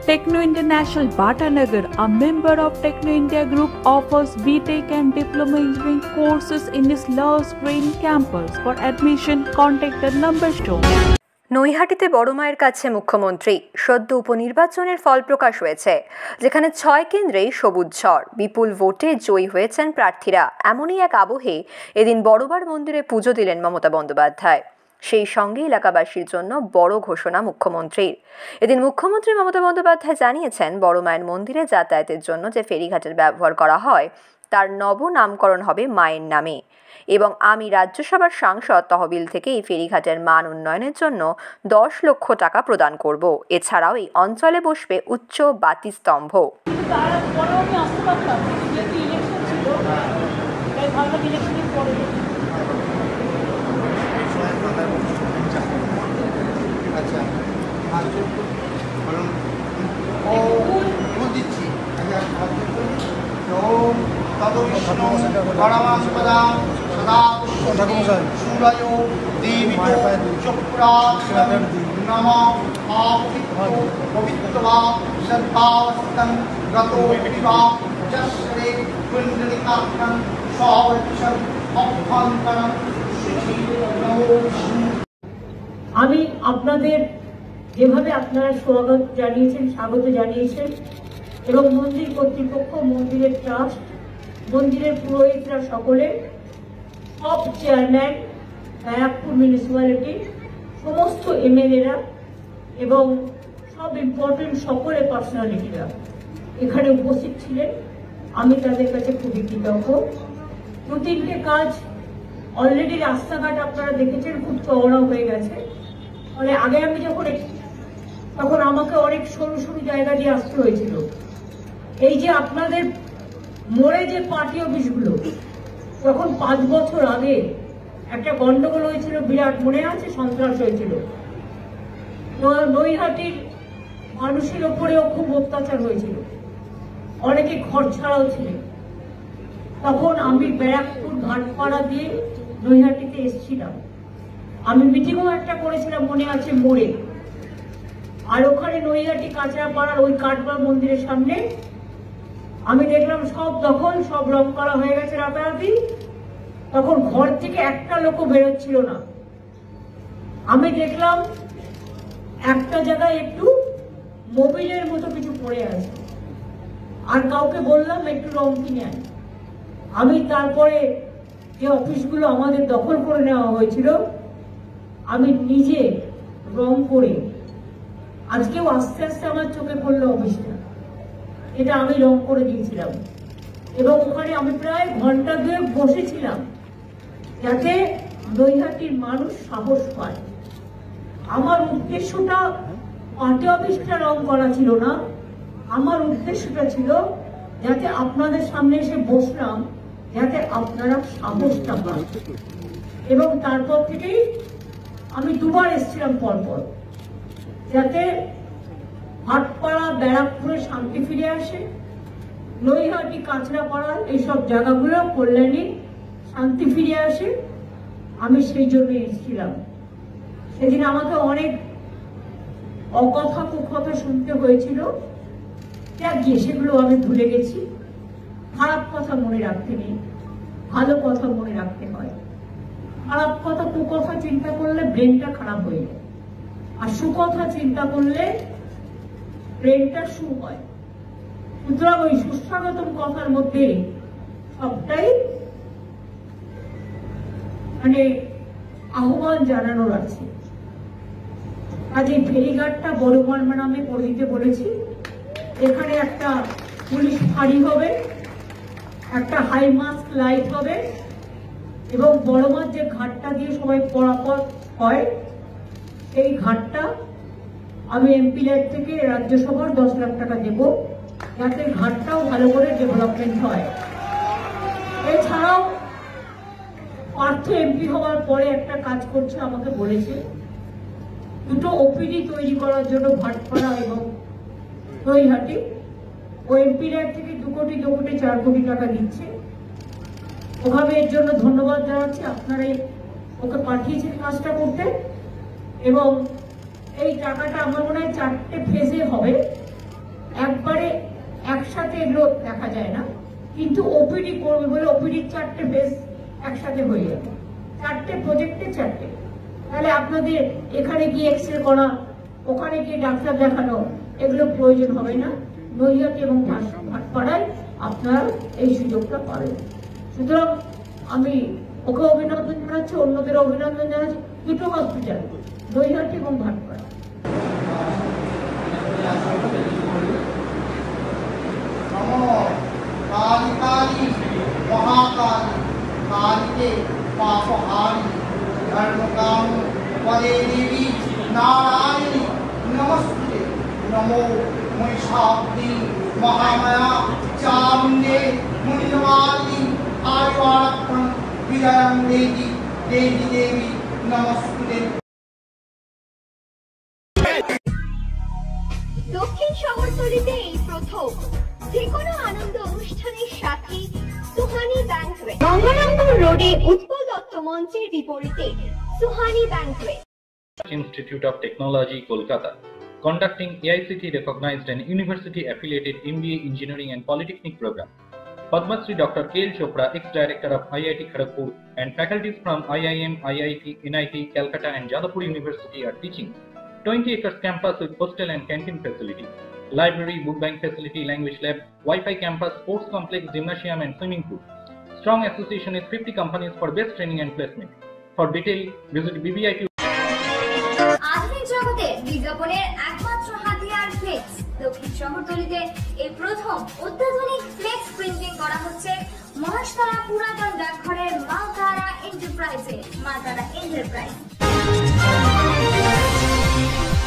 Techno International Bhatanagar, a member of Techno India Group, offers BTech and Diploma Engineering courses in its Love Green campus. For admission, contact the number shown. নৈহাটিতে বড় মায়ের কাছে মুখ্যমন্ত্রী। সদ্য উপনির্বাচনের ফল প্রকাশ হয়েছে, যেখানে 6 কেন্দ্রেই সবুজ ঝড়, বিপুল ভোটে জয়ী হয়েছেন প্রার্থীরা। এমনই এক আবহে এদিন বড়বার মন্দিরে পুজো দিলেন মমতা বন্দ্যোপাধ্যায়। সেই সঙ্গে এলাকাবাসীর জন্য বড় ঘোষণা মুখ্যমন্ত্রীর। এদিন মুখ্যমন্ত্রী মমতা বন্দ্যোপাধ্যায় জানিয়েছেন, বড় মায়ের মন্দিরে যাতায়াতের জন্য যে ফেরিঘাটের ব্যবহার করা হয় তার নব নামকরণ হবে মায়ের নামে, এবং আমি রাজ্যসভার সাংসদ তহবিল থেকে এই ফেরিঘাটের মান উন্নয়নের জন্য 10 লক্ষ টাকা প্রদান করব। এছাড়াও এই অঞ্চলে বসবে উচ্চ বাতিস্তম্ভ। আমি আপনাদের যেভাবে আপনারা স্বাগত জানিয়েছেন এবং মন্দির কর্তৃপক্ষ, মন্দিরের ট্রাস্ট, মন্দিরের পুরোহিতরা সকলে, সব চেয়ারম্যান, ব্যারাকপুর মিউনিসিপ্যালিটি, সমস্ত এমএলএরা এবং সব ইম্পর্টেন্ট সকলে পার্সোনালিটিরা এখানে উপস্থিত ছিলেন। আমি তাদের কাছে খুবই কৃতজ্ঞ। 2-3টে কাজ অলরেডি, রাস্তাঘাট আপনারা দেখেছেন খুব চওড়া হয়ে গেছে। মানে আগে আমি তখন আমাকে অনেক সরু সরু জায়গা দিয়ে আসতে হয়েছিল। এই যে আপনাদের মোড়ে যে পার্টি অফিসগুলো, তখন 5 বছর আগে একটা গন্ডগোল হয়েছিল বিরাট, মনে আছে? সন্ত্রাস হয়েছিল। নৈহাটির মানুষের ওপরেও খুব অত্যাচার হয়েছিল, অনেকে ঘর ছাড়াও ছিলেন। তখন আমি ব্যারাকপুর ঘাটপাড়া দিয়ে নৈহাটিতে এসেছিলাম। আমি মিটিংও একটা করেছিলাম, মনে আছে, মোড়ে। আর ওখানে নৈহাটি কাঁচরাপাড়ার ওই কাঠগড় মন্দিরের সামনে আমি দেখলাম সব দখল, সব রং করা হয়ে গেছে রাতারাতি। তখন ঘর থেকে একটা লোকও বেরোচ্ছিল না। আমি দেখলাম একটা জায়গায় একটু মোবিলের মতো কিছু পড়ে আছে, আর কাউকে বললাম একটু রং কিনে আন। আমি তারপরে যে অফিসগুলো আমাদের দখল করে নেওয়া হয়েছিল, আমি নিজে রং করে, আজকেও আস্তে আস্তে আমার চোখে পড়লো অফিসটা, এটা আমি রং করে দিয়েছিলাম। এবং ওখানে আমি প্রায় ঘন্টা 2 বসেছিলাম, যাতে নৈহাটির মানুষ সাহস পায়। আমার উদ্দেশ্যটা পার্টি অফিসটা রং করা ছিল না, আমার উদ্দেশ্যটা ছিল যাতে আপনাদের সামনে এসে বসলাম, যাতে আপনারা সাহসটা পান। এবং তারপর থেকেই আমি 2বার এসেছিলাম পরপর, যাতে হাটপাড়া, ব্যারাকপুরে শান্তি ফিরে আসে, নৈহাটি, কাঁচরাপাড়া, এইসব জায়গাগুলো কল্যাণী শান্তি ফিরে আসে। আমি সেই জন্য এসেছিলাম। সেদিন আমাকে অনেক অকথা কুকথা শুনতে হয়েছিল, সেগুলো আমি ভুলে গেছি। খারাপ কথা মনে রাখতে নেই, ভালো কথা মনে রাখতে হয়। খারাপ কথা, কুকথা চিন্তা করলে ব্রেনটা খারাপ হয়ে যায়, আর সুকথা চিন্তা করলে ব্রেনটা সু হয়। সুতরাং ওই সুস্বাগতম কথার মধ্যে সবটাই মানে আহ্বান জানানোর আছে। আজ এই ফেরিঘাটটা বড় মার নামে করে দিতে বলেছি। এখানে একটা পুলিশ ফাঁড়ি হবে, একটা হাই মাস্ক লাইট হবে, এবং বড় মার যে ঘাটটা দিয়ে সবাই পরাপর হয়, সেই ঘাটটা আমি এমপি ল্যাড থেকে রাজ্যসভার 10 লাখ টাকা দেব, যাতে ঘাটটাও ভালো করে ডেভেলপমেন্ট হয়। এছাড়াও পার্থ এমপি হওয়ার পরে একটা কাজ করছে, আমাকে বলেছে 2টো ওপিডি তৈরি করার জন্য ভাটপাড়া এবং নৈহাটি। ও এমপি ল্যাড থেকে 2 কোটি 2 কোটি 4 কোটি টাকা দিচ্ছে। ওভাবে এর জন্য ধন্যবাদ জানাচ্ছি। আপনারাই ওকে পাঠিয়েছেন কাজটা করতে, এবং এই টাকাটা আমার মনে হয় 4টে ফেজে হবে। একবারে একসাথে এগুলো দেখা যায় না, কিন্তু ওপিডি করবে বলে ওপিডির 4টে বেস একসাথে হয়ে যাবে, 4টে প্রজেক্টে 4টে। তাহলে আপনাদের এখানে গিয়ে এক্সরে করা, ওখানে গিয়ে ডাক্তার দেখানো, এগুলো প্রয়োজন হবে না। নৈহাটি এবং ভাটপাড়ায় আপনারা এই সুযোগটা পাবেন। সুতরাং আমি ওকে অভিনন্দন জানাচ্ছি, অন্যদের অভিনন্দন জানাচ্ছি। দুটো হসপিটাল, নৈহাটি এবং ভাটপাড়া। काली काली महाकाली कालिके पापहारी धर्मकाम पदे देवी नारायणी नमस्ते। नमो महिषाब्दी महामाया चामुंडे मुंडवाली आयुवारक्षण विजयं देवी देवी देवी नमस्ते। দক্ষিণ শহরতলিতে এই প্রথম যেকোনো আনন্দ অনুষ্ঠানের সাথে সুহানি ব্যাংকুয়েট, গঙ্গারামপুর রোডে উৎপল দত্ত মঞ্চের বিপরীতে Suhani banquet. Institute of Technology, Kolkata, conducting AICTE recognized and university affiliated MBA Engineering and Polytechnic program. Padma Shri Dr. K. L. Chopra, ex-director of IIT Kharagpur, and faculties from IIM, IIT, NIT, Calcutta and Jadavpur University are teaching 20 acres campus with hostel and canteen facility, library, book bank facility, language lab, Wi-Fi campus, sports complex, gymnasium and swimming pool. Strong association with 50 companies for best training and placement. For detail, visit BBIT. আধুনিক জগতে বিজ্ঞাপনের একমাত্র হাতিয়ার flakes. দক্ষিণ শহরতলিতে এই প্রথম অত্যাধুনিক flakes printing করা হচ্ছে মহাশতলা পুরাতন ডাকঘরের মা তারা এন্টারপ্রাইজে।